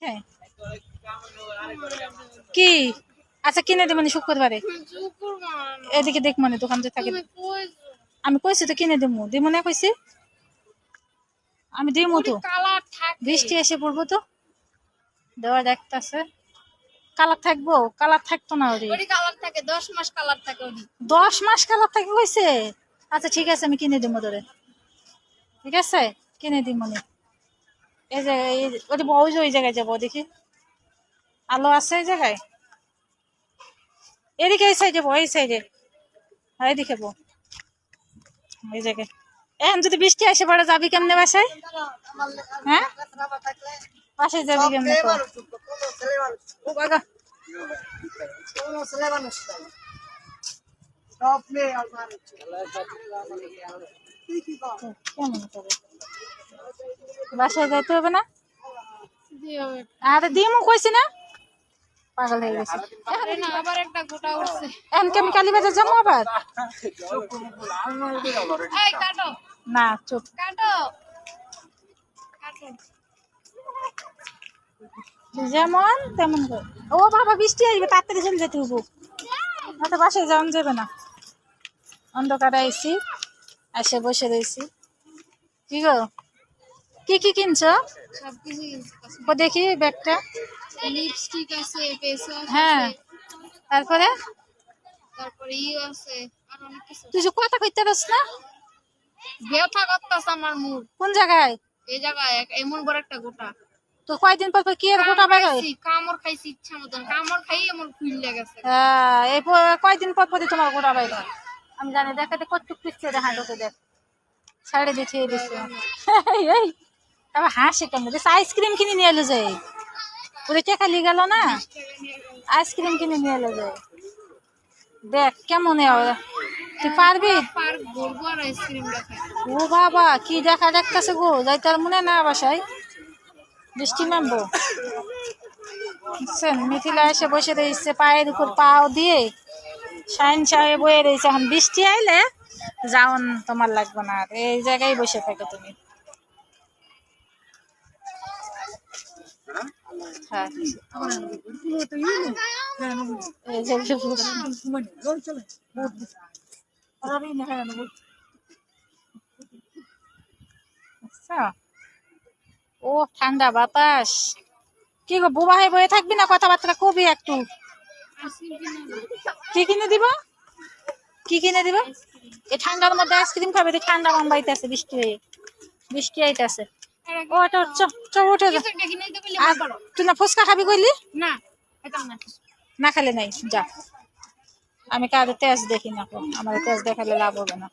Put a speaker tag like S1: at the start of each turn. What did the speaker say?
S1: হ্যাঁ কি আচ্ছা কিনে দেব মানে শুক্রবারে এদিকে দেখ মানে দোকান যে থাকে আমি কইছি তো কিনে দেবো দেবো না কইছি আমি দিমু তো বৃষ্টি এসে পড়বো তো দেওয়া দেখতেছে কালার থাকবো কালার থাকতো না ওরি
S2: কালার থাকে 10 মাস কালার থাকে ওরি
S1: 10 মাস কালার থাকবে কইছে আচ্ছা ঠিক আছে আমি কিনে দেবো তোরে ঠিক আছে কিনে দিই মনে এই যে ওটি বউ ওই জায়গায় যাবো দেখি আলো আছে এই জায়গায় এদিকে এই সাইডে বউ এই সাইডে হ্যাঁ এদিকে বউ এই জায়গায় এখন যদি বৃষ্টি আসে পড়ে যাবি কেমনে বাসায় হ্যাঁ বাসায় যাবি কেমনে বাসায় যাইতে হবে না আরে দিমু কইছি না পাগল হয়ে গেছে
S2: আবার একটা গোটা উঠছে
S1: এখন কি আমি কালীবাজার যাবো আবার
S2: এই কাটো
S1: না চুপ
S2: কাটো কাটো
S1: যেমন তেমন ও বাবা বৃষ্টি আসবে তাড়াতাড়ি চলে যেতে হবো হয়তো বাসায় যাওয়া যাবে না অন্ধকারে আইসি এসে বসে রয়েছি কি গো কি কি কিনছো
S2: সবকিছু
S1: ও দেখি ব্যাগটা
S2: লিপস্টিক আছে ফেস ওয়াশ
S1: হ্যাঁ তারপরে
S2: তারপরে আছে আর অনেক কিছু
S1: তুই যে কথা কইতে পারছ না
S2: ব্যথা করতেছে আমার মুখ
S1: কোন জায়গায়
S2: এই জায়গায় এমন বড় একটা গোটা
S1: তো কয়দিন পর কি এর গোটা বের হয়
S2: কামড় খাইছি ইচ্ছা মতন কামড় খাই এমন ফুলে গেছে
S1: এই কয়দিন পর তোমার গোটা বের হয় আমি জানি দেখাতে কতটুক পিছিয়ে দেখা তোকে দেখ সাইডে দেখিয়ে দিচ্ছি এই আবার হাসি কেমন বেশ আইসক্রিম কিনে নিয়ে এলো যায় পুরো টেকা লিয়ে গেল না আইসক্রিম কিনে নিয়ে এলো যায় দেখ কেমন তুই পারবি ও বাবা কি দেখা দেখতেছে গো যাইতে আর মনে না বাসায় বৃষ্টি নামবো বুঝছেন মিথিলা এসে বসে রয়েছে পায়ের উপর পাও দিয়ে শাইন সাহেব বয়ে রয়েছে এখন বৃষ্টি আইলে যাওন তোমার লাগবে না এই জায়গায় বসে থাকো তুমি হ্যাঁ ও ঠান্ডা বাতাস কি গো বুবা হয়ে বয়ে থাকবি না কথাবার্তা কবি একটু কি কিনে দিব কি কিনে দিব এই ঠান্ডার মধ্যে আইসক্রিম খাবে ঠান্ডা মাম্বাইতেছে বৃষ্টি আইতেছে ওটা উঠে যা তুই না ফুচকা খাবি কইলি না খেলে নাই যা আমি কারো তেজ দেখি না আমার তেজ দেখালে লাভ হবে না